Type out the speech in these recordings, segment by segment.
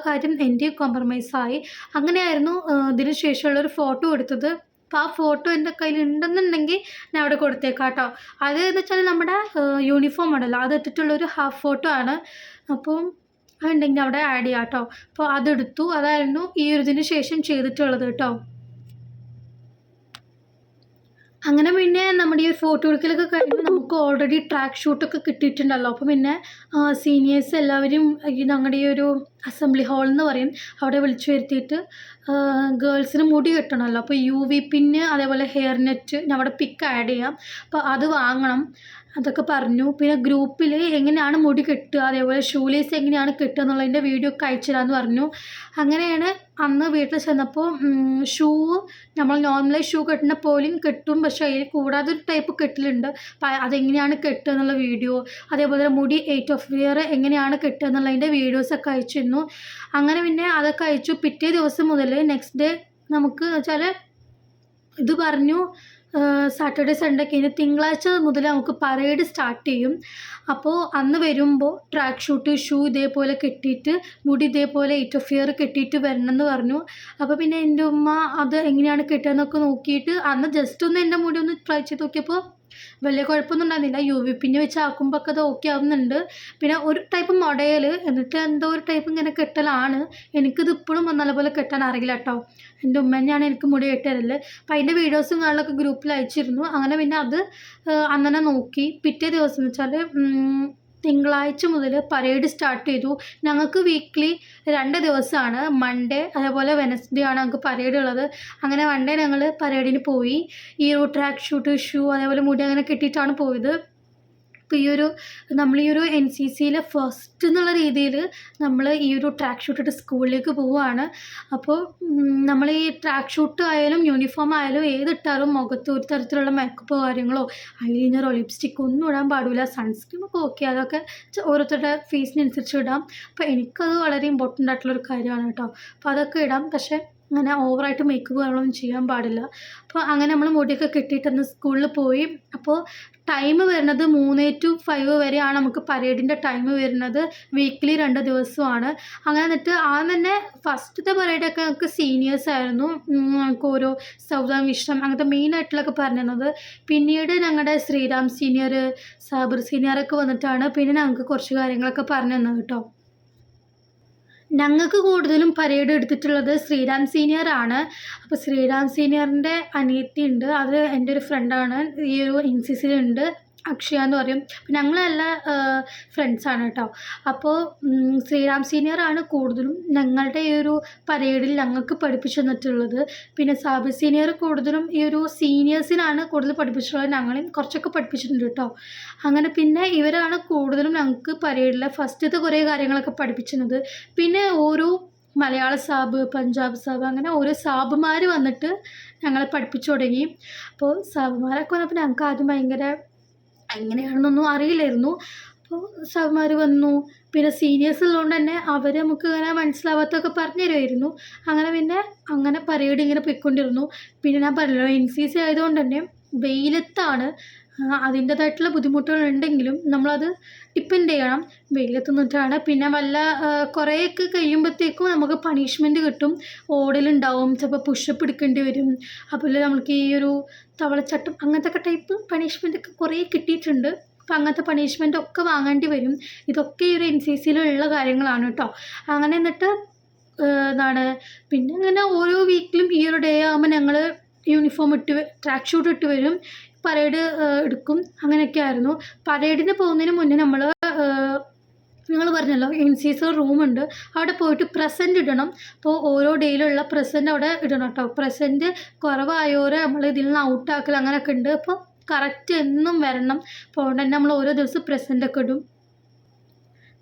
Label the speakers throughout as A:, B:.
A: കാര്യം എൻ്റെയും കോംപ്രമൈസായി. അങ്ങനെയായിരുന്നു ഇതിന് ശേഷമുള്ളൊരു ഫോട്ടോ എടുത്തത്. അപ്പോൾ ആ ഫോട്ടോ എൻ്റെ കയ്യിലുണ്ടെന്നുണ്ടെങ്കിൽ ഞാൻ അവിടെ കൊടുത്തേക്കാം കേട്ടോ. അതെന്ന് വെച്ചാൽ നമ്മുടെ യൂണിഫോം ഉണ്ടല്ലോ അതിട്ടിട്ടുള്ളൊരു ഹാഫ് ഫോട്ടോ ആണ്. അപ്പം അതുണ്ടെങ്കിൽ അവിടെ ആഡ് ചെയ്യാം കേട്ടോ. അപ്പോൾ അതെടുത്തു. അതായിരുന്നു ഈ ഒരു ഇതിന് ശേഷം ചെയ്തിട്ടുള്ളത് കേട്ടോ. അങ്ങനെ പിന്നെ നമ്മുടെ ഈ ഒരു ഫോട്ടോ എടുക്കലൊക്കെ കഴിയുമ്പോൾ നമുക്ക് ഓൾറെഡി ട്രാക്ക് ഷൂട്ടൊക്കെ കിട്ടിയിട്ടുണ്ടല്ലോ. അപ്പോൾ പിന്നെ സീനിയേഴ്സ് എല്ലാവരും ഈ ഞങ്ങളുടെ ഈ ഒരു അസംബ്ലി ഹാൾ എന്ന് പറയും അവിടെ വിളിച്ചു വരുത്തിയിട്ട് ഗേൾസിന് മുടി കെട്ടണമല്ലോ. അപ്പോൾ UV പിന്ന് അതേപോലെ ഹെയർ നെറ്റ് അവിടെ പിക്ക് ആഡ് ചെയ്യാം. അപ്പോൾ അത് വാങ്ങണം അതൊക്കെ പറഞ്ഞു. പിന്നെ ഗ്രൂപ്പിൽ എങ്ങനെയാണ് മുടി കെട്ടുക അതേപോലെ ഷൂലേസ് എങ്ങനെയാണ് കെട്ടുക എന്നുള്ളതിൻ്റെ വീഡിയോ ഒക്കെ അയച്ചു തരാമെന്ന് പറഞ്ഞു. അങ്ങനെയാണ് അന്ന് വീട്ടിൽ ചെന്നപ്പോൾ ഷൂ നമ്മൾ നോർമലായി ഷൂ കെട്ടുന്ന പോലെയും കെട്ടും, പക്ഷേ അതിൽ കൂടാതെ ഒരു ടൈപ്പ് കെട്ടലുണ്ട്. അതെങ്ങനെയാണ് കെട്ടുക എന്നുള്ള വീഡിയോ അതേപോലെ മുടി 8 ഓഫ് വെയർ എങ്ങനെയാണ് കെട്ടുക എന്നുള്ളതിൻ്റെ വീഡിയോസൊക്കെ അയച്ചിരുന്നു. അങ്ങനെ പിന്നെ അതൊക്കെ അയച്ചു. പിറ്റേ ദിവസം മുതൽ നെക്സ്റ്റ് ഡേ നമുക്ക് വെച്ചാൽ ഇത് പറഞ്ഞു സാറ്റർഡേ സൺഡേ കഴിഞ്ഞ് തിങ്കളാഴ്ച മുതൽ നമുക്ക് പരേഡ് സ്റ്റാർട്ട് ചെയ്യും. അപ്പോൾ അന്ന് വരുമ്പോൾ ട്രാക്ക് ഷൂട്ട് ഷൂ ഇതേപോലെ കെട്ടിയിട്ട് മുടി ഇതേപോലെ 8 ഓഫ് വെയർ കെട്ടിയിട്ട് വരണം എന്ന് പറഞ്ഞു. അപ്പോൾ പിന്നെ എൻ്റെ ഉമ്മ അത് എങ്ങനെയാണ് കെട്ടുക എന്നൊക്കെ നോക്കിയിട്ട് അന്ന് ജസ്റ്റ് ഒന്ന് എൻ്റെ മുടി ഒന്ന് ട്രൈ ചെയ്ത് നോക്കിയപ്പോൾ വലിയ കുഴപ്പമൊന്നും ഉണ്ടായിരുന്നില്ല. UV പിന്ന് വെച്ച് ആക്കുമ്പോൾ ഒക്കെ അത് ഓക്കെ ആവുന്നുണ്ട്. പിന്നെ ഒരു ടൈപ്പ് മൊടയൽ എന്നിട്ട് എന്തോ ഒരു ടൈപ്പ് ഇങ്ങനെ കെട്ടലാണ്. എനിക്കിത് ഇപ്പോഴും നല്ലപോലെ കെട്ടാൻ അറിയില്ല കേട്ടോ. എൻ്റെ ഉമ്മ തന്നെയാണ് എനിക്ക് മുടി കെട്ടരുത്. അപ്പോൾ അതിൻ്റെ വീഡിയോസും കാര്യങ്ങളൊക്കെ ഗ്രൂപ്പിൽ അയച്ചിരുന്നു. അങ്ങനെ പിന്നെ അത് അങ്ങനെ നോക്കി. പിറ്റേ ദിവസം എന്ന് വെച്ചാൽ തിങ്കളാഴ്ച മുതൽ പരേഡ് സ്റ്റാർട്ട് ചെയ്തു. ഞങ്ങൾക്ക് വീക്ക്ലി 2 ദിവസമാണ്, മൺഡേ അതേപോലെ വെനസ്ഡേ ആണ് ഞങ്ങൾക്ക് പരേഡ് ഉള്ളത്. അങ്ങനെ മൺഡേ ഞങ്ങൾ പരേഡിന് പോയി. ഈ ഒരു ട്രാക്ക് ഷൂട്ട് ഷൂ അതേപോലെ മുടി അങ്ങനെ കെട്ടിയിട്ടാണ് പോയത്. അപ്പോൾ നമ്മൾ ഈ ഒരു NCCയിൽ ഫസ്റ്റ് എന്നുള്ള രീതിയിൽ നമ്മൾ ഈ ഒരു ട്രാക്ക് ഷൂട്ട് ഇട്ട് സ്കൂളിലേക്ക് പോവുകയാണ്. അപ്പോൾ നമ്മൾ ഈ ട്രാക്ക് ഷൂട്ട് ആയാലും യൂണിഫോം ആയാലും ഏതിട്ടാലും മുഖത്ത് ഒരു തരത്തിലുള്ള മേക്കപ്പോ കാര്യങ്ങളോ ഐലൈനറോ ലിപ്സ്റ്റിക്കോ ഒന്നും ഇടാൻ പാടില്ല. സൺസ്ക്രീമൊക്കെ ഓക്കെ, അതൊക്കെ ഓരോരുത്തരുടെ ഫേസിനനുസരിച്ച് ഇടാം. അപ്പോൾ എനിക്കത് വളരെ ഇമ്പോർട്ടൻ്റ് ആയിട്ടുള്ളൊരു കാര്യമാണ് കേട്ടോ. അപ്പോൾ അതൊക്കെ ഇടാം, പക്ഷേ അങ്ങനെ ഓവറായിട്ട് മേക്കപ്പ് കാര്യങ്ങളൊന്നും ചെയ്യാൻ പാടില്ല. അപ്പോൾ അങ്ങനെ നമ്മൾ മുടിയൊക്കെ കെട്ടിയിട്ടന്ന് സ്കൂളിൽ പോയി. അപ്പോൾ ടൈം വരുന്നത് 3 to 5 വരെയാണ് നമുക്ക് പരേഡിൻ്റെ ടൈം വരുന്നത്. വീക്ക്ലി 2 ദിവസമാണ്. അങ്ങനെ എന്നിട്ട് തന്നെ ഫസ്റ്റത്തെ പരേഡൊക്കെ നമുക്ക് സീനിയേഴ്സ് ആയിരുന്നു ഞങ്ങൾക്ക് ഓരോ സൗദാം വിഷം അങ്ങനത്തെ മെയിനായിട്ടുള്ളതൊക്കെ പറഞ്ഞിരുന്നത്. പിന്നീട് ഞങ്ങളുടെ ശ്രീറാം സീനിയർ സാബിർ സീനിയറൊക്കെ വന്നിട്ടാണ് പിന്നെ ഞങ്ങൾക്ക് കുറച്ച് കാര്യങ്ങളൊക്കെ പറഞ്ഞു തന്നത് കേട്ടോ. ഞങ്ങൾക്ക് കൂടുതലും പരേഡ് എടുത്തിട്ടുള്ളത് ശ്രീറാം സീനിയറാണ്. അപ്പോൾ ശ്രീറാം സീനിയറിൻ്റെ അനിയത്തി ഉണ്ട്, അത് എൻ്റെ ഒരു ഫ്രണ്ടാണ്, ഈ ഒരു NCCയിലുണ്ട്, അക്ഷയ എന്ന് പറയും. ഞങ്ങളെല്ലാ ഫ്രണ്ട്സാണ് കേട്ടോ. അപ്പോൾ ശ്രീറാം സീനിയറാണ് കൂടുതലും ഞങ്ങളുടെ ഈ ഒരു പരേഡിൽ ഞങ്ങൾക്ക് പഠിപ്പിച്ചു തന്നിട്ടുള്ളത്. പിന്നെ സാബിർ സീനിയർ കൂടുതലും ഈ ഒരു സീനിയേഴ്സിനാണ് കൂടുതൽ പഠിപ്പിച്ചിട്ടുള്ളത്. ഞങ്ങളെയും കുറച്ചൊക്കെ പഠിപ്പിച്ചിട്ടുണ്ട് കേട്ടോ. അങ്ങനെ പിന്നെ ഇവരാണ് കൂടുതലും ഞങ്ങൾക്ക് പരേഡിലെ ഫസ്റ്റത്തെ കുറേ കാര്യങ്ങളൊക്കെ പഠിപ്പിച്ചിരുന്നത്. പിന്നെ ഓരോ മലയാള സാബ്, പഞ്ചാബ് സാബ്, അങ്ങനെ ഓരോ സാബുമാർ വന്നിട്ട് ഞങ്ങളെ പഠിപ്പിച്ചു തുടങ്ങി. അപ്പോൾ സാബുമാരൊക്കെ വന്നപ്പോൾ ഞങ്ങൾക്ക് ആദ്യം ഭയങ്കര എങ്ങനെയാണെന്നൊന്നും അറിയില്ലായിരുന്നു. അപ്പോൾ സാബുമാർ വന്നു. പിന്നെ സീനിയേഴ്സ് ഉള്ളതുകൊണ്ട് തന്നെ അവർ നമുക്ക് ഇങ്ങനെ മനസ്സിലാവാത്തൊക്കെ പറഞ്ഞു തരുമായിരുന്നു. അങ്ങനെ പരേഡ് ഇങ്ങനെ പോയിക്കൊണ്ടിരുന്നു. പിന്നെ ഞാൻ പറഞ്ഞല്ലോ NCC ആയതുകൊണ്ട് തന്നെ വെയിലത്താണ്. അതിൻ്റേതായിട്ടുള്ള ബുദ്ധിമുട്ടുകളുണ്ടെങ്കിലും നമ്മളത് ഡിപ്പെൻഡ് ചെയ്യണം. വെയിലത്ത് നിന്നിട്ടാണ്. പിന്നെ കുറേയൊക്കെ കഴിയുമ്പോഴത്തേക്കും നമുക്ക് പണിഷ്മെൻറ്റ് കിട്ടും. ഓടലുണ്ടാവും, ചിലപ്പോൾ പുഷപ്പ് എടുക്കേണ്ടി വരും. അതുപോലെ നമുക്ക് ഈ ഒരു തവളച്ചട്ടം അങ്ങനത്തെ ടൈപ്പ് പണിഷ്മെൻറ്റൊക്കെ കുറേ കിട്ടിയിട്ടുണ്ട്. അപ്പോൾ അങ്ങനത്തെ പണിഷ്മെൻറ്റൊക്കെ വാങ്ങേണ്ടി വരും. ഇതൊക്കെ ഈ ഒരു NCCയിലുള്ള കാര്യങ്ങളാണ് കേട്ടോ. അങ്ങനെ എന്നിട്ട് പിന്നെ അങ്ങനെ ഓരോ വീക്കിലും ഈ ഒരു ഡേ ആകുമ്പോൾ ഞങ്ങൾ യൂണിഫോം ട്രാക്ക് ഷൂട്ട് ഇട്ട് വരും, പരേഡ് എടുക്കും. അങ്ങനെയൊക്കെ ആയിരുന്നു. പരേഡിന് പോകുന്നതിന് മുന്നേ നിങ്ങൾ പറഞ്ഞല്ലോ NCC റൂമുണ്ട്, അവിടെ പോയിട്ട് പ്രസൻറ്റ് ഇടണം. അപ്പോൾ ഓരോ ഡേയിലുള്ള പ്രസൻറ്റ് അവിടെ ഇടണം കേട്ടോ. പ്രസൻറ്റ് കുറവായോരെ നമ്മൾ ഇതിൽ നിന്ന് ഔട്ടാക്കൽ അങ്ങനെയൊക്കെ ഉണ്ട്. അപ്പോൾ കറക്റ്റ് എന്നും വരണം. അപ്പോൾ അതുകൊണ്ട് തന്നെ നമ്മൾ ഓരോ ദിവസം പ്രസൻറ്റൊക്കെ ഇടും.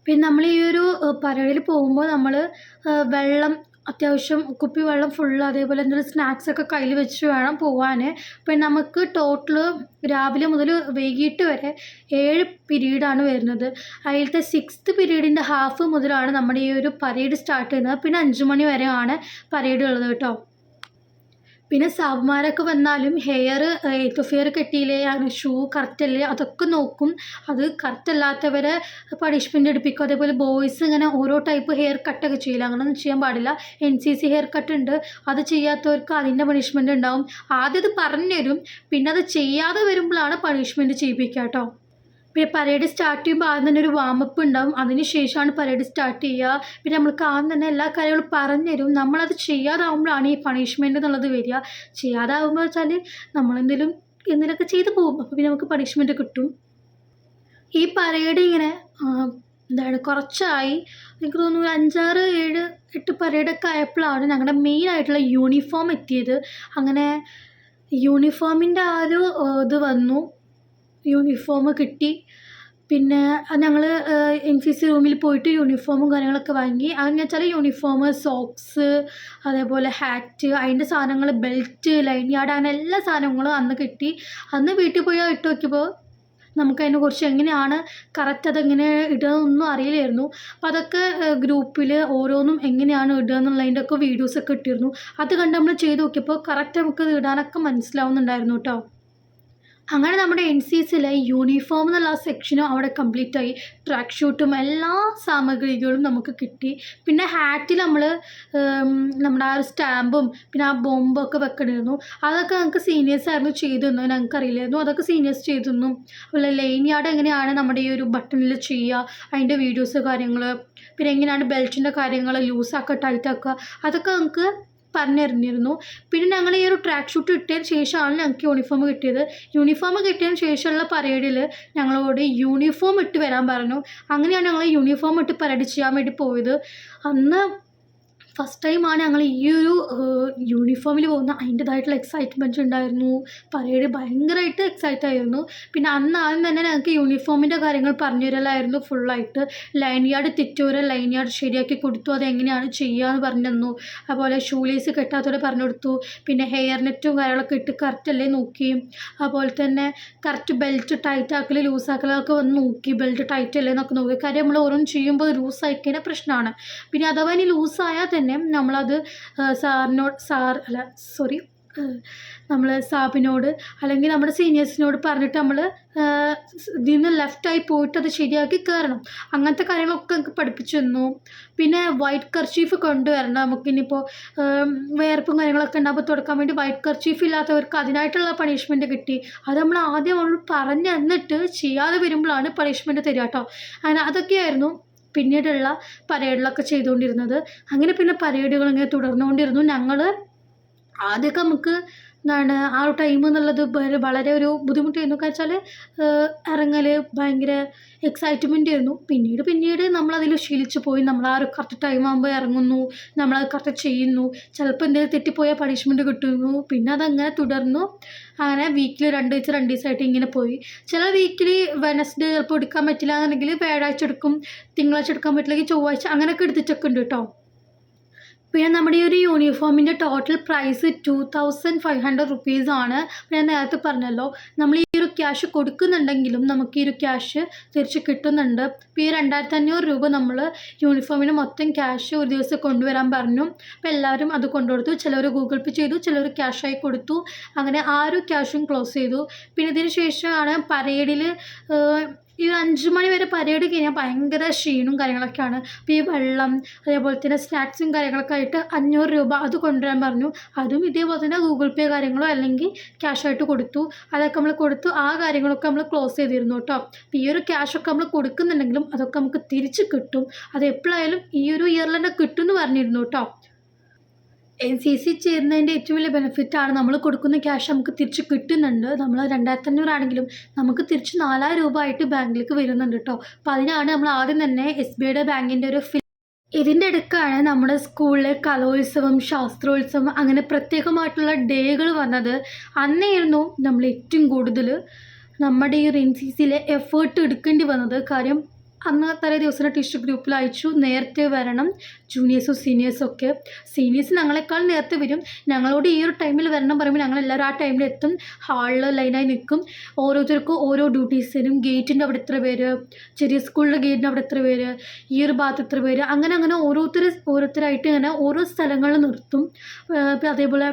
A: പിന്നെ നമ്മൾ ഈ ഒരു പരേഡിൽ പോകുമ്പോൾ നമ്മൾ വെള്ളം അത്യാവശ്യം കുപ്പി വെള്ളം ഫുള്ള് അതേപോലെ എന്തെങ്കിലും സ്നാക്സൊക്കെ കയ്യിൽ വെച്ച് വേണം പോകാൻ. പിന്നെ നമുക്ക് ടോട്ടൽ രാവിലെ മുതൽ വൈകിട്ട് വരെ 7 പീരീഡാണ് വരുന്നത്. അതിലത്തെ 6th പീരീഡിൻ്റെ ഹാഫ് മുതലാണ് നമ്മുടെ ഈ ഒരു പരേഡ് സ്റ്റാർട്ട് ചെയ്യുന്നത്. പിന്നെ 5 മണി വരെയാണ് പരേഡ് ഉള്ളത് കേട്ടോ. പിന്നെ സാബുമാരൊക്കെ വന്നാലും ഹെയർ എത്തോഫിയർ കെട്ടിയില്ലേ, അങ്ങനെ ഷൂ കറക്റ്റല്ലേ അതൊക്കെ നോക്കും. അത് കറക്റ്റ് അല്ലാത്തവരെ പണിഷ്മെൻറ്റ് എടുപ്പിക്കും. അതേപോലെ ബോയ്സ് ഇങ്ങനെ ഓരോ ടൈപ്പ് ഹെയർ കട്ടൊക്കെ ചെയ്യില്ല, അങ്ങനെയൊന്നും ചെയ്യാൻ പാടില്ല. NCC ഹെയർ കട്ട് ഉണ്ട്, അത് ചെയ്യാത്തവർക്ക് അതിൻ്റെ പണിഷ്മെൻറ്റ് ഉണ്ടാവും. ആദ്യം അത് പറഞ്ഞു തരും, പിന്നെ അത് ചെയ്യാതെ വരുമ്പോഴാണ് പണിഷ്മെൻറ്റ് ചെയ്യിപ്പിക്കുക കേട്ടോ. പിന്നെ പരേഡ് സ്റ്റാർട്ട് ചെയ്യുമ്പോൾ ആദ്യം തന്നെ ഒരു വാമപ്പ് ഉണ്ടാവും, അതിന് ശേഷമാണ് പരേഡ് സ്റ്റാർട്ട് ചെയ്യുക. പിന്നെ നമ്മൾക്ക് ആദ്യം തന്നെ എല്ലാ കാര്യങ്ങളും പറഞ്ഞു തരും. നമ്മളത് ചെയ്യാതാവുമ്പോഴാണ് ഈ പണിഷ്മെൻറ്റ് എന്നുള്ളത് വരിക. ചെയ്യാതാവുമ്പോൾ വെച്ചാൽ എന്തെങ്കിലുമൊക്കെ ചെയ്ത് പോകും, അപ്പോൾ പിന്നെ നമുക്ക് പണിഷ്മെൻറ്റ് കിട്ടും. ഈ പരേഡ് ഇങ്ങനെ കുറച്ചായി, എനിക്ക് തോന്നുന്നു 5, 6, 7, 8 പരേഡൊക്കെ ആയപ്പോഴാണ് ഞങ്ങളുടെ മെയിൻ ആയിട്ടുള്ള യൂണിഫോം എത്തിയത്. അങ്ങനെ യൂണിഫോമിൻ്റെ ആ ഒരു ഇത് വന്നു, യൂണിഫോം കിട്ടി. പിന്നെ ഞങ്ങൾ NCC റൂമിൽ പോയിട്ട് യൂണിഫോമും കാര്യങ്ങളൊക്കെ വാങ്ങി. അതെന്ന് വെച്ചാൽ യൂണിഫോം, സോക്സ്, അതേപോലെ ഹാറ്റ്, അതിൻ്റെ സാധനങ്ങൾ, ബെൽറ്റ്, ലൈൻ യാർഡ്, അങ്ങനെ എല്ലാ സാധനങ്ങളും അന്ന് കിട്ടി. അന്ന് വീട്ടിൽ പോയി ഇട്ട് നോക്കിയപ്പോൾ നമുക്കതിനെക്കുറിച്ച് എങ്ങനെയാണ് കറക്റ്റ് അതെങ്ങനെ ഇടുകയെന്നൊന്നും അറിയില്ലായിരുന്നു. അപ്പോൾ അതൊക്കെ ഗ്രൂപ്പിൽ ഓരോന്നും എങ്ങനെയാണ് ഇടുക എന്നുള്ളതിൻ്റെ ഒക്കെ വീഡിയോസൊക്കെ ഇട്ടിരുന്നു. അത് കണ്ട് നമ്മൾ ചെയ്ത് നോക്കിയപ്പോൾ കറക്റ്റ് നമുക്കത് ഇടാനൊക്കെ മനസ്സിലാവുന്നുണ്ടായിരുന്നു കേട്ടോ. അങ്ങനെ നമ്മുടെ NCCയിലെ യൂണിഫോം എന്നുള്ള സെക്ഷനും അവിടെ കംപ്ലീറ്റ് ആയി. ട്രാക്ക് ഷൂട്ടും എല്ലാ സാമഗ്രികളും നമുക്ക് കിട്ടി. പിന്നെ ഹാറ്റിൽ നമ്മൾ നമ്മുടെ ആ ഒരു സ്റ്റാമ്പും പിന്നെ ആ ബോംബൊക്കെ വെക്കണമായിരുന്നു. അതൊക്കെ ഞങ്ങൾക്ക് സീനിയേഴ്സായിരുന്നു ചെയ്തു തന്നത്, ഞങ്ങൾക്കറിയില്ലായിരുന്നു. അതൊക്കെ സീനിയേഴ്സ് ചെയ്തു തന്നു. അതുപോലെ ലൈൻ യാർഡ് എങ്ങനെയാണ് നമ്മുടെ ഈ ഒരു ബട്ടണിൽ ചെയ്യുക, അതിൻ്റെ വീഡിയോസ് കാര്യങ്ങൾ, പിന്നെ എങ്ങനെയാണ് ബെൽറ്റിൻ്റെ കാര്യങ്ങൾ ലൂസാക്കുക ടൈറ്റാക്കുക, അതൊക്കെ നമുക്ക് പറഞ്ഞു തരുന്നിരുന്നു. പിന്നെ ഞങ്ങൾ ഈ ഒരു ട്രാക്ക് ഷൂട്ട് കിട്ടിയതിന് ശേഷമാണ് ഞങ്ങൾക്ക് യൂണിഫോം കിട്ടിയത്. യൂണിഫോം കിട്ടിയതിന് ശേഷമുള്ള പരേഡിൽ ഞങ്ങളോട് യൂണിഫോം ഇട്ട് വരാൻ പറഞ്ഞു. അങ്ങനെയാണ് ഞങ്ങൾ യൂണിഫോം ഇട്ട് പരേഡ് ചെയ്യാൻ വേണ്ടി പോയത്. അന്ന് ഫസ്റ്റ് ടൈമാണ് ഞങ്ങൾ ഈ ഒരു യൂണിഫോമിൽ പോകുന്ന, അതിൻ്റേതായിട്ടുള്ള എക്സൈറ്റ്മെൻറ്റ് ഉണ്ടായിരുന്നു. പരേഡ് ഭയങ്കരമായിട്ട് എക്സൈറ്റ് ആയിരുന്നു. പിന്നെ അന്ന് ആദ്യം തന്നെ ഞങ്ങൾക്ക് യൂണിഫോമിൻ്റെ കാര്യങ്ങൾ പറഞ്ഞു തരലായിരുന്നു ഫുള്ളായിട്ട്. ലൈൻ യാർഡ് തെറ്റുവരെ ലൈൻ യാർഡ് ശരിയാക്കി കൊടുത്തു, അതെങ്ങനെയാണ് ചെയ്യുക എന്ന് പറഞ്ഞു തന്നു. അതുപോലെ ഷൂ ലേസ് കെട്ടാത്തവരെ പറഞ്ഞു കൊടുത്തു. പിന്നെ ഹെയർ നെറ്റും കാര്യങ്ങളൊക്കെ ഇട്ട് കറക്റ്റ് അല്ലേ നോക്കി. അതുപോലെ തന്നെ കറക്റ്റ് ബെൽറ്റ് ടൈറ്റ് ആക്കൽ ലൂസാക്കലൊക്കെ വന്ന് നോക്കി, ബെൽറ്റ് ടൈറ്റ് അല്ലേ എന്നൊക്കെ നോക്കി. കാര്യം നമ്മൾ ഓരോന്നും ചെയ്യുമ്പോൾ ലൂസായി കഴിഞ്ഞാൽ പ്രശ്നമാണ്. പിന്നെ അഥവാ ഇനി ലൂസായാൽ തന്നെ നമ്മളത് നമ്മൾ സാബിനോട് അല്ലെങ്കിൽ നമ്മുടെ സീനിയേഴ്സിനോട് പറഞ്ഞിട്ട് നമ്മൾ ഇതിൽ നിന്ന് ലെഫ്റ്റായി പോയിട്ട് അത് ശരിയാക്കി കയറണം. അങ്ങനത്തെ കാര്യങ്ങളൊക്കെ നമുക്ക് പഠിപ്പിച്ചു തന്നു. പിന്നെ വൈറ്റ് കർച്ചീഫ് കൊണ്ടുവരണം. നമുക്കിനിയിപ്പോൾ വേർപ്പും കാര്യങ്ങളൊക്കെ ഉണ്ടാകുമ്പോൾ തുടക്കാൻ വേണ്ടി വൈറ്റ് കർച്ചീഫ് ഇല്ലാത്തവർക്ക് അതിനായിട്ടുള്ള പണിഷ്മെൻറ്റ് കിട്ടി. അത് നമ്മൾ ആദ്യം നമ്മൾ പറഞ്ഞ് തന്നിട്ട് ചെയ്യാതെ വരുമ്പോഴാണ് പണിഷ്മെൻറ്റ് തരിക കേട്ടോ. അങ്ങനെ അതൊക്കെയായിരുന്നു പിന്നീടുള്ള പരേഡിലൊക്കെ ചെയ്തുകൊണ്ടിരുന്നത്. അങ്ങനെ പിന്നെ പരേഡുകൾ ഇങ്ങനെ തുടർന്നുകൊണ്ടിരുന്നു. ഞങ്ങൾ ആദ്യമൊക്കെ നമുക്ക് ആ ഒരു ടൈം എന്നുള്ളത് വളരെ ഒരു ബുദ്ധിമുട്ടായിരുന്നു. കാരണം വെച്ചാൽ ഇറങ്ങൽ ഭയങ്കര എക്സൈറ്റ്മെൻ്റ് ആയിരുന്നു. പിന്നീട് നമ്മളതിൽ ശീലിച്ചു പോയി. നമ്മൾ ആ ഒരു കറക്റ്റ് ടൈം ആകുമ്പോൾ ഇറങ്ങുന്നു, നമ്മളത് കറക്റ്റ് ചെയ്യുന്നു. ചിലപ്പോൾ എന്തെങ്കിലും തെറ്റിപ്പോയാൽ പണിഷ്മെൻറ്റ് കിട്ടുന്നു. പിന്നെ അതങ്ങനെ തുടർന്നു. അങ്ങനെ വീക്കിലി 2 ദിവസമായിട്ട് ഇങ്ങനെ പോയി. ചില വീക്കിലി വെനസ്ഡേ ചിലപ്പോൾ എടുക്കാൻ പറ്റില്ല എന്നുണ്ടെങ്കിൽ വ്യാഴാഴ്ച എടുക്കും, തിങ്കളാഴ്ച എടുക്കാൻ പറ്റില്ലെങ്കിൽ ചൊവ്വാഴ്ച, അങ്ങനെയൊക്കെ എടുത്തിട്ടൊക്കെ ഉണ്ട് കേട്ടോ. പിന്നെ നമ്മുടെ ഈ ഒരു യൂണിഫോമിൻ്റെ ടോട്ടൽ പ്രൈസ് 2500 റുപ്പീസാണ്. ഞാൻ നേരത്തെ പറഞ്ഞല്ലോ, നമ്മൾ ഈ ഒരു ക്യാഷ് കൊടുക്കുന്നുണ്ടെങ്കിലും നമുക്ക് ഈ ഒരു ക്യാഷ് തിരിച്ച് കിട്ടുന്നുണ്ട്. ഇപ്പോൾ ഈ 2500 രൂപ നമ്മൾ യൂണിഫോമിന് മൊത്തം ക്യാഷ് ഒരു ദിവസം കൊണ്ടുവരാൻ പറഞ്ഞു. അപ്പോൾ എല്ലാവരും അത് കൊണ്ടുകൊടുത്തു. ചിലർ ഗൂഗിൾ പേ ചെയ്തു, ചിലർ ക്യാഷായി കൊടുത്തു. അങ്ങനെ ആ ഒരു ക്യാഷും ക്ലോസ് ചെയ്തു. പിന്നെ ഇതിന് ശേഷമാണ് പരേഡിൽ ഈ 5 മണി വരെ പരേഡ് കഴിഞ്ഞാൽ ഭയങ്കര ക്ഷീണവും കാര്യങ്ങളൊക്കെയാണ്. അപ്പോൾ ഈ വെള്ളം അതേപോലെ തന്നെ സ്നാക്സും കാര്യങ്ങളൊക്കെ ആയിട്ട് 500 രൂപ അത് കൊണ്ടുവരാൻ പറഞ്ഞു. അതും ഇതേപോലെ തന്നെ ഗൂഗിൾ പേ കാര്യങ്ങളോ അല്ലെങ്കിൽ ക്യാഷായിട്ട് കൊടുത്തു. അതൊക്കെ നമ്മൾ കൊടുത്തു. ആ കാര്യങ്ങളൊക്കെ നമ്മൾ ക്ലോസ് ചെയ്തിരുന്നു കേട്ടോ. അപ്പോൾ ഈ ഒരു ക്യാഷൊക്കെ നമ്മൾ കൊടുക്കുന്നുണ്ടെങ്കിലും അതൊക്കെ നമുക്ക് തിരിച്ച് കിട്ടും. അത് എപ്പോഴായാലും ഈ ഒരു ഇയറിൽ തന്നെ കിട്ടും എന്ന് പറഞ്ഞിരുന്നു കേട്ടോ. NCC ചേരുന്നതിൻ്റെ ഏറ്റവും വലിയ ബെനിഫിറ്റാണ് നമ്മൾ കൊടുക്കുന്ന ക്യാഷ് നമുക്ക് തിരിച്ച് കിട്ടുന്നുണ്ട്. നമ്മൾ 2500 ആണെങ്കിലും നമുക്ക് തിരിച്ച് 4000 രൂപ ആയിട്ട് ബാങ്കിലേക്ക് വരുന്നുണ്ട് കേട്ടോ. അപ്പോൾ അതിനാണ് നമ്മൾ ആദ്യം തന്നെ SBIയുടെ ബാങ്കിൻ്റെ ഒരു ഇതിൻ്റെ ഇടയ്ക്കാണ് നമ്മുടെ സ്കൂളിലെ കലോത്സവം, ശാസ്ത്രോത്സവം, അങ്ങനെ പ്രത്യേകമായിട്ടുള്ള ഡേകൾ വന്നത്. അന്നായിരുന്നു നമ്മൾ ഏറ്റവും കൂടുതൽ നമ്മുടെ ഈ ഒരു NCCയിലെ എഫേർട്ട് എടുക്കേണ്ടി വന്നത്. കാര്യം അന്ന് തലേ ദിവസം ടീച്ചർ ഗ്രൂപ്പിൽ അയച്ചു, നേരത്തെ വരണം ജൂനിയേഴ്സും സീനിയേഴ്സൊക്കെ. സീനിയേഴ്സ് ഞങ്ങളെക്കാൾ നേരത്തെ വരും. ഞങ്ങളോട് ഈ ഒരു ടൈമിൽ വരണം പറയുമ്പോൾ ഞങ്ങളെല്ലാവരും ആ ടൈമിൽ എത്തും. ഹാളിൽ ലൈനായി നിൽക്കും. ഓരോരുത്തർക്കും ഓരോ ഡ്യൂട്ടീസ് തരും. ഗേറ്റിൻ്റെ അവിടെ എത്ര പേര്, ചെറിയ സ്കൂളിൻ്റെ ഗേറ്റിൻ്റെ അവിടെ എത്ര പേര്, ഈ ഒരു ഭാഗത്ത് എത്ര പേര്, അങ്ങനെ ഓരോരുത്തരായിട്ട് ഇങ്ങനെ ഓരോ സ്ഥലങ്ങളിൽ നിർത്തും. അതേപോലെ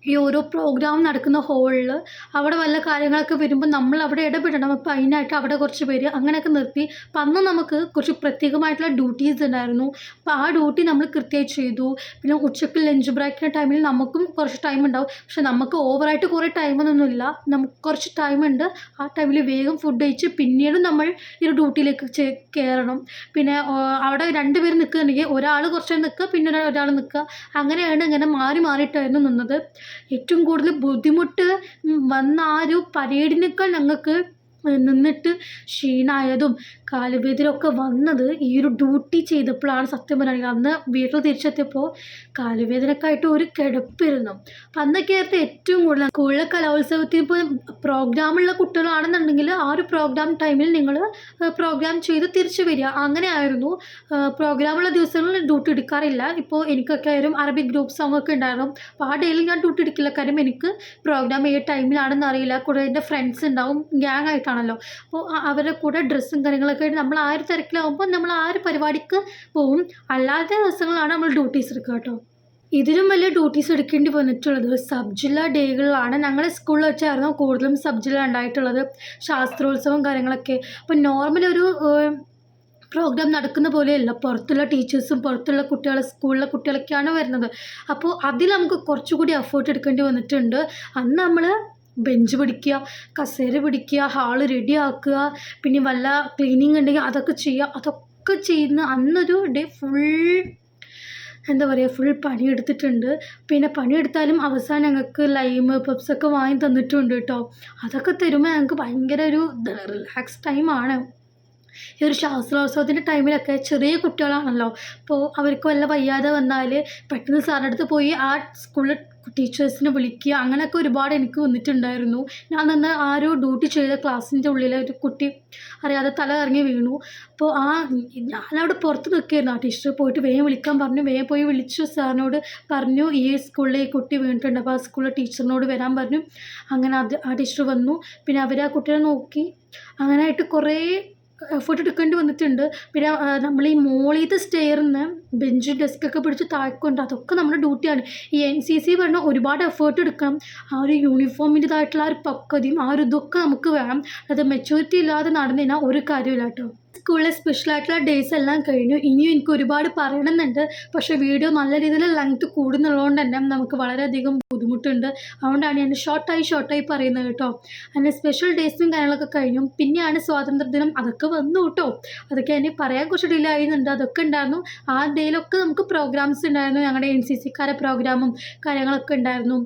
A: ഈ ഓരോ പ്രോഗ്രാം നടക്കുന്ന ഹോളിൽ അവിടെ വല്ല കാര്യങ്ങളൊക്കെ വരുമ്പോൾ നമ്മൾ അവിടെ ഇടപെടണം. അപ്പോൾ അതിനായിട്ട് അവിടെ കുറച്ച് പേര് അങ്ങനെയൊക്കെ നിർത്തി. അപ്പം അന്ന് നമുക്ക് കുറച്ച് പ്രത്യേകമായിട്ടുള്ള ഡ്യൂട്ടീസ് ഉണ്ടായിരുന്നു. അപ്പോൾ ആ ഡ്യൂട്ടി നമ്മൾ കൃത്യമായി ചെയ്തു. പിന്നെ ഉച്ചയ്ക്ക് ലഞ്ച് ബ്രേക്കിൻ്റെ ടൈമിൽ നമുക്കും കുറച്ച് ടൈം ഉണ്ടാവും. പക്ഷെ നമുക്ക് ഓവറായിട്ട് കുറേ ടൈമൊന്നുമില്ല. നമുക്ക് കുറച്ച് ടൈമുണ്ട്. ആ ടൈമിൽ വേഗം ഫുഡ് കഴിച്ച് പിന്നീട് നമ്മൾ ഈ ഒരു ഡ്യൂട്ടിയിലേക്ക് കയറണം. പിന്നെ അവിടെ 2 പേര് നിൽക്കുകയാണെങ്കിൽ ഒരാൾ കുറച്ച് നേരം നിൽക്കുക, പിന്നെ ഒരാൾ നിൽക്കുക. അങ്ങനെയാണ് ഇങ്ങനെ മാറി മാറിയിട്ടായിരുന്നു നിന്നത്. ഏറ്റവും കൂടുതൽ ബുദ്ധിമുട്ട് വന്ന ആ ഒരു പരേഡിനേക്കാൾ ഞങ്ങൾക്ക് നിന്നിട്ട് ക്ഷീണമായതും കാലുവേദനയൊക്കെ വന്നത് ഈ ഒരു ഡ്യൂട്ടി ചെയ്തപ്പോഴാണ്. സത്യം പറയുകയാണെങ്കിൽ അന്ന് വീട്ടിൽ തിരിച്ചെത്തിയപ്പോൾ കാലുവേദനക്കായിട്ട് ഒരു കിടപ്പിരുന്നു. അപ്പം അന്നൊക്കെയായിരുന്നു ഏറ്റവും കൂടുതൽ സ്കൂളിലെ കലോത്സവത്തിന് ഇപ്പോൾ പ്രോഗ്രാമുള്ള കുട്ടികളാണെന്നുണ്ടെങ്കിൽ ആ ഒരു പ്രോഗ്രാം ടൈമിൽ നിങ്ങൾ പ്രോഗ്രാം ചെയ്ത് തിരിച്ചു വരിക. അങ്ങനെ ആയിരുന്നു. പ്രോഗ്രാമുള്ള ദിവസങ്ങളിൽ ഡ്യൂട്ടി എടുക്കാറില്ല. ഇപ്പോൾ എനിക്കൊക്കെ ആയാലും അറബിക് ഗ്രൂപ്പ് സോങ് ഒക്കെ ഉണ്ടായിരുന്നു. അപ്പോൾ ആ ഡേയിൽ ഞാൻ ഡ്യൂട്ടി എടുക്കില്ല. കാര്യം എനിക്ക് പ്രോഗ്രാം ഏത് ടൈമിലാണെന്ന് അറിയില്ല. കൂടെ എൻ്റെ ഫ്രണ്ട്സ് ഉണ്ടാവും, ഗ്യാങ് ആയിട്ടാണല്ലോ. അപ്പോൾ അവരുടെ കൂടെ ഡ്രസ്സും കാര്യങ്ങളൊക്കെ ആയിട്ട് നമ്മൾ ആ ഒരു തിരക്കിലാവുമ്പോൾ നമ്മൾ ആ ഒരു പരിപാടിക്ക് പോവും. അല്ലാത്ത ദിവസങ്ങളാണ് നമ്മൾ ഡ്യൂട്ടീസ് എടുക്കുക കേട്ടോ. ഇതിലും വലിയ ഡ്യൂട്ടീസ് എടുക്കേണ്ടി വന്നിട്ടുള്ളത് സബ് ജില്ലാ ഡേകളിലാണ്. ഞങ്ങളുടെ സ്കൂളിൽ വെച്ചായിരുന്നു കൂടുതലും സബ് ജില്ല ഉണ്ടായിട്ടുള്ളത്, ശാസ്ത്രോത്സവം കാര്യങ്ങളൊക്കെ. അപ്പോൾ നോർമൽ ഒരു പ്രോഗ്രാം നടക്കുന്ന പോലെയല്ല. പുറത്തുള്ള ടീച്ചേഴ്സും പുറത്തുള്ള കുട്ടികൾ, സ്കൂളിലെ കുട്ടികളൊക്കെയാണ് വരുന്നത്. അപ്പോൾ അതിൽ നമുക്ക് കുറച്ചുകൂടി എഫേർട്ട് എടുക്കേണ്ടി വന്നിട്ടുണ്ട്. അന്ന് നമ്മൾ ബെഞ്ച് പിടിക്കുക, കസേര പിടിക്കുക, ഹാള് റെഡിയാക്കുക, പിന്നെ വല്ല ക്ലീനിങ് ഉണ്ടെങ്കിൽ അതൊക്കെ ചെയ്യുക. അതൊക്കെ ചെയ്യുന്ന അന്നൊരു ഡേ ഫുൾ പണിയെടുത്തിട്ടുണ്ട്. പിന്നെ പണിയെടുത്താലും അവസാനം ഞങ്ങൾക്ക് ലൈമ് പപ്സൊക്കെ വാങ്ങി തന്നിട്ടുണ്ട് കേട്ടോ. അതൊക്കെ തരുമ്പോൾ ഞങ്ങൾക്ക് ഭയങ്കര ഒരു റിലാക്സ് ടൈമാണ്. ഈ ഒരു ശാസ്ത്രോത്സവത്തിൻ്റെ ടൈമിലൊക്കെ ചെറിയ കുട്ടികളാണല്ലോ. അപ്പോൾ അവർക്ക് വല്ല വയ്യാതെ വന്നാൽ പെട്ടെന്ന് സാറിൻ്റെ അടുത്ത് പോയി ആ സ്കൂളിൽ ടീച്ചേഴ്സിനെ വിളിക്കുക, അങ്ങനെയൊക്കെ ഒരുപാട് എനിക്ക് വന്നിട്ടുണ്ടായിരുന്നു. ഞാൻ നിന്ന് ആ ഒരു ഡ്യൂട്ടി ചെയ്ത ക്ലാസ്സിൻ്റെ ഉള്ളിൽ ഒരു കുട്ടി അറിയാതെ തല ഇറങ്ങി വീണു. അപ്പോൾ ഞാനവിടെ പുറത്ത് നിൽക്കുകയായിരുന്നു. ആ ടീച്ചർ പോയിട്ട് വേഗം വിളിക്കാൻ പറഞ്ഞു. വേഗം പോയി വിളിച്ചു സാറിനോട് പറഞ്ഞു ഈ സ്കൂളിൽ ഈ കുട്ടി വീണിട്ടുണ്ട്. അപ്പോൾ ആ സ്കൂളിലെ ടീച്ചറിനോട് വരാൻ പറഞ്ഞു. അങ്ങനെ ആ ടീച്ചർ വന്നു. പിന്നെ അവർ ആ കുട്ടിയെ നോക്കി. അങ്ങനെയായിട്ട് കുറേ എഫേർട്ട് എടുക്കേണ്ടി വന്നിട്ടുണ്ട്. പിന്നെ നമ്മൾ ഈ മോളിലത്തെ സ്റ്റെയറിന്ന് ബെഞ്ച് ഡെസ്കൊക്കെ പിടിച്ച് താഴ്ക്കൊണ്ട് അതൊക്കെ നമ്മുടെ ഡ്യൂട്ടിയാണ്. ഈ NCC പറഞ്ഞാൽ ഒരുപാട് എഫേർട്ട് എടുക്കണം. ആ ഒരു യൂണിഫോമിൻ്റെതായിട്ടുള്ള ആ ഒരു പക്വതയും ആ ഒരു ഇതൊക്കെ നമുക്ക് വേണം. അത് മെച്യൂരിറ്റി ഇല്ലാതെ നടന്നു കഴിഞ്ഞാൽ ഒരു കാര്യമില്ല കേട്ടോ. സ്കൂളിലെ സ്പെഷ്യലായിട്ടുള്ള ഡേയ്സ് എല്ലാം കഴിഞ്ഞു. ഇനിയും എനിക്ക് ഒരുപാട് പറയണമെന്നുണ്ട്. പക്ഷേ വീഡിയോ നല്ല രീതിയിൽ ലെങ്ത്ത് കൂടുന്നുള്ളതുകൊണ്ട് തന്നെ നമുക്ക് വളരെയധികം ബുദ്ധിമുട്ടുണ്ട്. അതുകൊണ്ടാണ് ഞാൻ ഷോർട്ടായി പറയുന്നത് കേട്ടോ. അങ്ങനെ സ്പെഷ്യൽ ഡേയ്സും കാര്യങ്ങളൊക്കെ കഴിഞ്ഞു. പിന്നെയാണ് സ്വാതന്ത്ര്യദിനം. അതൊക്കെ വന്നു കേട്ടോ. അതൊക്കെ എനിക്ക് പറയാൻ കുറച്ച് ഡിലേ ആയിരുന്നുണ്ട്. അതൊക്കെ ഉണ്ടായിരുന്നു. ആ ഡേയിലൊക്കെ നമുക്ക് പ്രോഗ്രാംസ് ഉണ്ടായിരുന്നു. ഞങ്ങളുടെ NCCക്കാരെ പ്രോഗ്രാമും കാര്യങ്ങളൊക്കെ ഉണ്ടായിരുന്നു.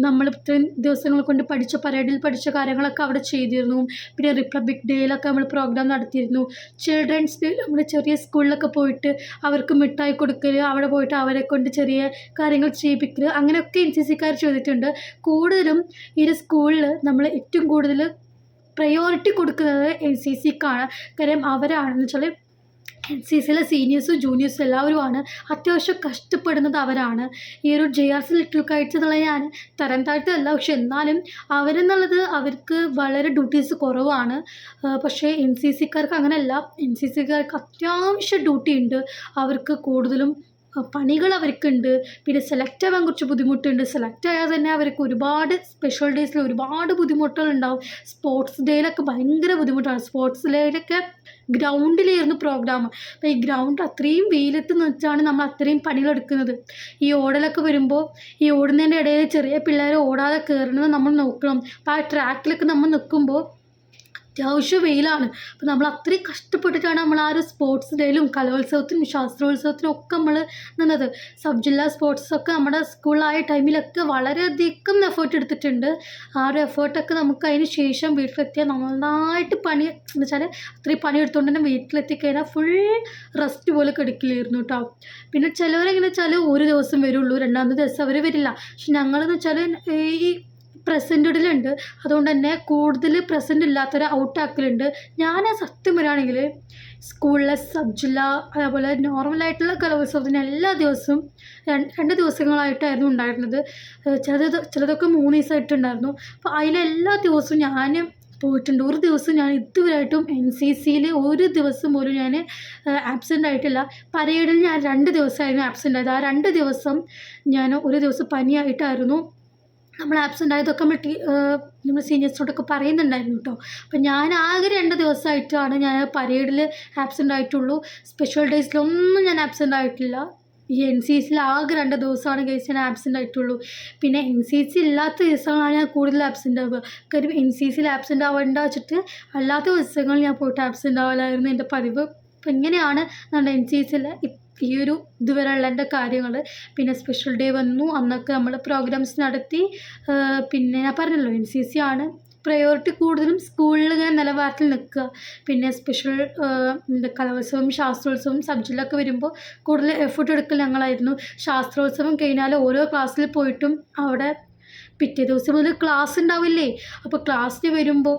A: നമ്മൾ ഇത്രയും ദിവസങ്ങൾ കൊണ്ട് പരേഡിൽ പഠിച്ച കാര്യങ്ങളൊക്കെ അവിടെ ചെയ്തിരുന്നു. പിന്നെ റിപ്പബ്ലിക് ഡേയിലൊക്കെ നമ്മൾ പ്രോഗ്രാം നടത്തിയിരുന്നു. ചിൽഡ്രൻസ് ഡേയിൽ നമ്മൾ ചെറിയ സ്കൂളിലൊക്കെ പോയിട്ട് അവർക്ക് മിഠായി കൊടുക്കൽ, അവിടെ പോയിട്ട് അവരെ കൊണ്ട് ചെറിയ കാര്യങ്ങൾ ചെയ്യിപ്പിക്കൽ, അങ്ങനെയൊക്കെ NCCക്കാർ ചെയ്തിട്ടുണ്ട്. കൂടുതലും ഈ സ്കൂളിൽ നമ്മൾ ഏറ്റവും കൂടുതൽ പ്രയോറിറ്റി കൊടുക്കുന്നത് NCCക്കാണ്. കാര്യം അവരാണെന്ന് വെച്ചാൽ NCCയിലെ സീനിയേഴ്സും ജൂനിയേഴ്സും എല്ലാവരുമാണ്. അത്യാവശ്യം കഷ്ടപ്പെടുന്നത് അവരാണ്. ഈ ഒരു JRC ലിറ്റിൽ കൈറ്റ്സ് എന്നുള്ള ഞാൻ തരം താഴ്ത്തല്ല, പക്ഷെ എന്നാലും അവരെന്നുള്ളത് അവർക്ക് വളരെ ഡ്യൂട്ടീസ് കുറവാണ്. പക്ഷേ NCCക്കാർക്ക് അങ്ങനെയല്ല. NCCക്കാർക്ക് അത്യാവശ്യം ഡ്യൂട്ടി ഉണ്ട്. അവർക്ക് കൂടുതലും പണികൾ അവർക്കുണ്ട്. പിന്നെ സെലക്ട് ആവാൻ കുറച്ച് ബുദ്ധിമുട്ടുണ്ട്. സെലക്ട് ആയാൽ തന്നെ അവർക്ക് ഒരുപാട് സ്പെഷ്യൽ ഡേയ്സിൽ ഒരുപാട് ബുദ്ധിമുട്ടുകളുണ്ടാവും. സ്പോർട്സ് ഡേയിലൊക്കെ ഭയങ്കര ബുദ്ധിമുട്ടാണ്. സ്പോർട്സ് ഡേയിലൊക്കെ ഗ്രൗണ്ടിലായിരുന്നു പ്രോഗ്രാം. അപ്പോൾ ഈ ഗ്രൗണ്ട് അത്രയും വെയിലത്ത് വെച്ചാണ് നമ്മൾ അത്രയും പണികളെടുക്കുന്നത്. ഈ ഓടലൊക്കെ വരുമ്പോൾ ഈ ഓടുന്നതിൻ്റെ ഇടയിൽ ചെറിയ പിള്ളേർ ഓടാതെ കയറുന്നത് നമ്മൾ നോക്കണം. അപ്പോൾ ആ ട്രാക്കിലൊക്കെ നമ്മൾ നിൽക്കുമ്പോൾ അത്യാവശ്യം വെയിലാണ്. അപ്പോൾ നമ്മൾ അത്രയും കഷ്ടപ്പെട്ടിട്ടാണ് നമ്മൾ ആ ഒരു സ്പോർട്സ് ഡേയിലും കലോത്സവത്തിനും ശാസ്ത്രോത്സവത്തിനും ഒക്കെ നമ്മൾ നിന്നത്. സബ് ജില്ലാ സ്പോർട്സൊക്കെ നമ്മുടെ സ്കൂളിലായ ടൈമിലൊക്കെ വളരെയധികം എഫേർട്ട് എടുത്തിട്ടുണ്ട്. ആ ഒരു എഫേർട്ടൊക്കെ നമുക്ക് അതിന് ശേഷം വീട്ടിലെത്തിയാൽ നന്നായിട്ട് പണി എന്ന് വെച്ചാൽ അത്രയും പണിയെടുത്തുകൊണ്ട് തന്നെ വീട്ടിലെത്തിക്കഴിഞ്ഞാൽ ഫുൾ റെസ്റ്റ് പോലെ കിടക്കില്ലായിരുന്നു കേട്ടോ. പിന്നെ ചിലവരെങ്ങനെ വെച്ചാൽ ഒരു ദിവസം വരുള്ളൂ, രണ്ടാമത്തെ ദിവസം അവർ വരില്ല. പക്ഷെ ഞങ്ങളെന്ന് വെച്ചാൽ ഈ പ്രസൻറ്റഡിലുണ്ട്. അതുകൊണ്ട് തന്നെ കൂടുതൽ പ്രസൻ്റ് ഇല്ലാത്തവരെ ഔട്ടാക്കലുണ്ട്. ഞാൻ സത്യം പറയുകയാണെങ്കിൽ സ്കൂളിലെ സബ് ജില്ല അതേപോലെ നോർമലായിട്ടുള്ള കലോത്സവത്തിന് എല്ലാ ദിവസവും 2 ദിവസങ്ങളായിട്ടായിരുന്നു ഉണ്ടായിരുന്നത്. ചിലതൊക്കെ 3 ദിവസമായിട്ടുണ്ടായിരുന്നു. അപ്പോൾ അതിലെല്ലാ ദിവസവും ഞാൻ പോയിട്ടുണ്ട്. ഒരു ദിവസം ഞാൻ ഇതുവരെയായിട്ടും NCCയിൽ ഒരു ദിവസം പോലും ഞാൻ ആബ്സെൻ്റ് ആയിട്ടില്ല. പരേഡിൽ ഞാൻ 2 ദിവസമായിരുന്നു ആബ്സെൻ്റ് ആയത്. ആ 2 ദിവസം ഞാൻ ഒരു ദിവസം പനിയായിട്ടായിരുന്നു നമ്മൾ ആബ്സെൻ്റ് ആയതൊക്കെ നമ്മൾ സീനിയേഴ്സിനോടൊക്കെ പറയുന്നുണ്ടായിരുന്നു കേട്ടോ. അപ്പം ഞാൻ ആകെ 2 ദിവസമായിട്ടാണ് ഞാൻ പരേഡിൽ ആബ്സെൻ്റ് ആയിട്ടുള്ളൂ. സ്പെഷ്യൽ ഡേയ്സിലൊന്നും ഞാൻ ആബ്സെൻ്റ് ആയിട്ടില്ല. ഈ NCCയിൽ ആകെ 2 ദിവസമാണ് ഗൈസ് ഞാൻ ആബ്സെൻ്റ് ആയിട്ടുള്ളൂ. പിന്നെ NCC ഇല്ലാത്ത ദിവസങ്ങളാണ് ഞാൻ കൂടുതൽ ആബ്സെൻ്റ് ആവുക. കാര്യം NCCയിൽ ആബ്സെൻ്റ് ആവേണ്ട വെച്ചിട്ട് അല്ലാത്ത ദിവസങ്ങളിൽ ഞാൻ പോയിട്ട് ആബ്സെൻ്റ് ആവലായിരുന്നു എൻ്റെ പതിവ്. അപ്പം ഇങ്ങനെയാണ് നമ്മുടെ NCCയിൽ ഈ ഒരു ഇതുവരെയുള്ള എൻ്റെ കാര്യങ്ങൾ. പിന്നെ സ്പെഷ്യൽ ഡേ വന്നു, അന്നൊക്കെ നമ്മൾ പ്രോഗ്രാംസ് നടത്തി. പിന്നെ ഞാൻ പറഞ്ഞല്ലോ NCC ആണ് പ്രയോറിറ്റി കൂടുതലും സ്കൂളിൽ ഇങ്ങനെ നിലവാരത്തിൽ നിൽക്കുക. പിന്നെ സ്പെഷ്യൽ കലോത്സവം, ശാസ്ത്രോത്സവം, സബ്ജിലൊക്കെ വരുമ്പോൾ കൂടുതൽ എഫേർട്ട് എടുക്കൽ ഞങ്ങളായിരുന്നു. ശാസ്ത്രോത്സവം കഴിഞ്ഞാൽ ഓരോ ക്ലാസ്സിൽ പോയിട്ടും അവിടെ പിറ്റേ ദിവസം മുതൽ ക്ലാസ് ഉണ്ടാവില്ലേ, അപ്പോൾ ക്ലാസ്സിന് വരുമ്പോൾ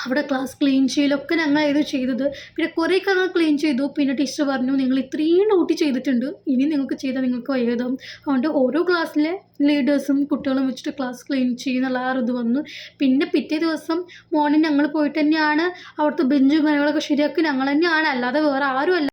A: അവിടെ ക്ലാസ് ക്ലീൻ ചെയ്യലൊക്കെ ഞങ്ങളായിരുന്നു ചെയ്തത്. പിന്നെ കുറേയൊക്കെ ഞങ്ങൾ ക്ലീൻ ചെയ്തു. പിന്നെ ടീച്ചർ പറഞ്ഞു, നിങ്ങൾ ഇത്രയും ഡ്യൂട്ടി ചെയ്തിട്ടുണ്ട്, ഇനി നിങ്ങൾക്ക് ചെയ്താൽ നിങ്ങൾക്ക് വയ്യാതാവും. അതുകൊണ്ട് ഓരോ ക്ലാസ്സിലെ ലീഡേഴ്സും കുട്ടികളും വെച്ചിട്ട് ക്ലാസ് ക്ലീൻ ചെയ്യുന്നുള്ള ആ ഇത് വന്നു. പിന്നെ പിറ്റേ ദിവസം മോർണിംഗ് ഞങ്ങൾ പോയിട്ട് തന്നെയാണ് അവിടുത്തെ ബെഞ്ചും കാര്യങ്ങളൊക്കെ ശരിയാക്കി ഞങ്ങൾ തന്നെയാണ്, അല്ലാതെ വേറെ ആരും അല്ല.